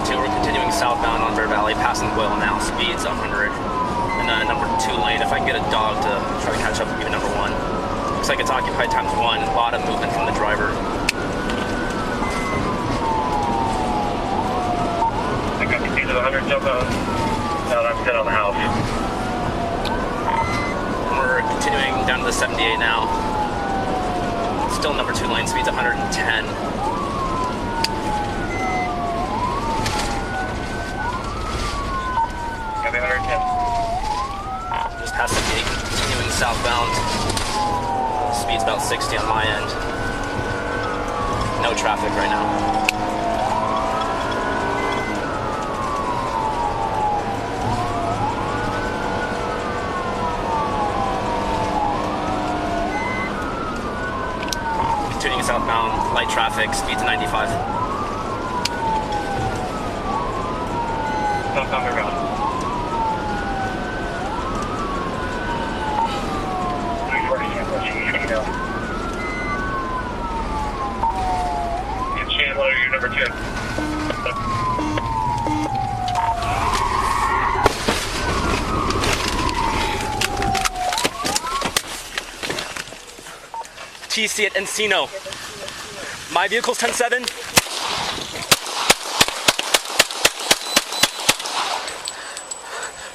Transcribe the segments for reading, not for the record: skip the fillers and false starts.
2, we're continuing southbound on Bear Valley, passing Boyle now, speeds 100. And then number 2 lane, if I can get a dog to try to catch up with even number 1. Looks like it's occupied ×1, a lot of movement from the driver. I got the speed of 100, jump out. No, that's good on the house. We're continuing down to the 78 now. Still number 2 lane, speeds 110. Got the 110. Just past the gate, continuing southbound. Speed's about 60 on my end. No traffic right now. Continuing southbound, light traffic, speeds 95. Southbound Bear Valley. Chandler, you're number 2. TC at Encino. My vehicle's 10-7.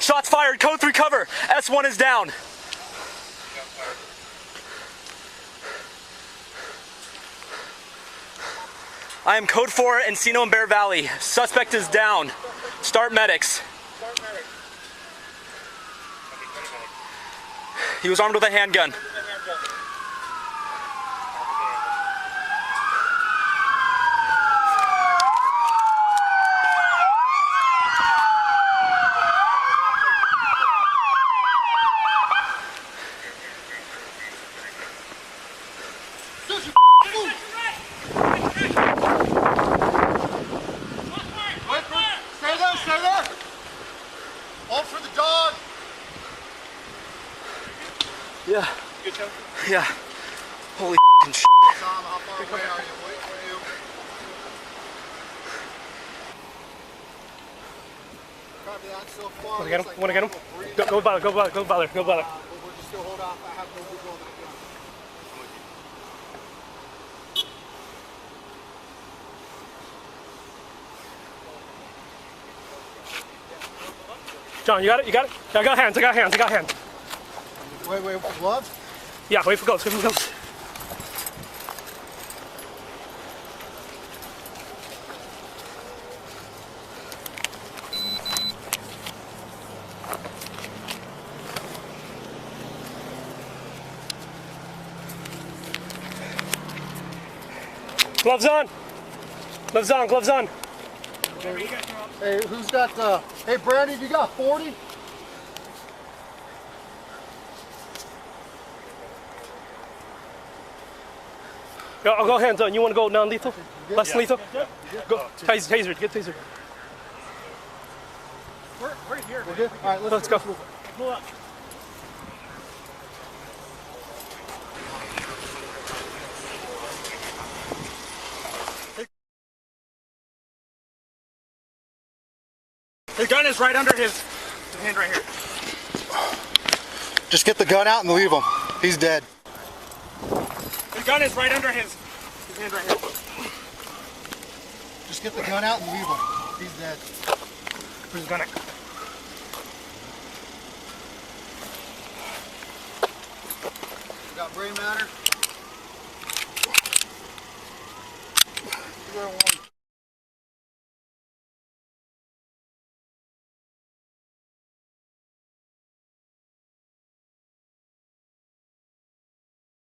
Shots fired, code 3 cover. S1 is down. I am code 4, Encino and Bear Valley. Suspect is down. Start medics. He was armed with a handgun. Stay there! All for the dog! Yeah. Good show? Yeah. Holy shit. Tom, how far away are you? Wait for you. Copy that so far. Want to get him? Want to get him? Go bother, go bother, go bother, go bother. But we'll just still hold off. I have no visual of the gun. John, you got it? You got it? I got hands, I got hands, I got hands. Wait, gloves? Yeah, wait for gloves, wait for gloves. Gloves on! Gloves on, gloves on! Hey, who's got hey Brandon, you got 40? I'll go hands on. You want to go non-lethal? Less than lethal? Go. Taser, get taser. We're here. We're good? All right, let's go. Pull up. His gun is right under his hand right here. Just get the gun out and leave him. He's dead. His gun is right under his hand right here. Just get the gun out and leave him. He's dead. Put his gun out. You got brain matter?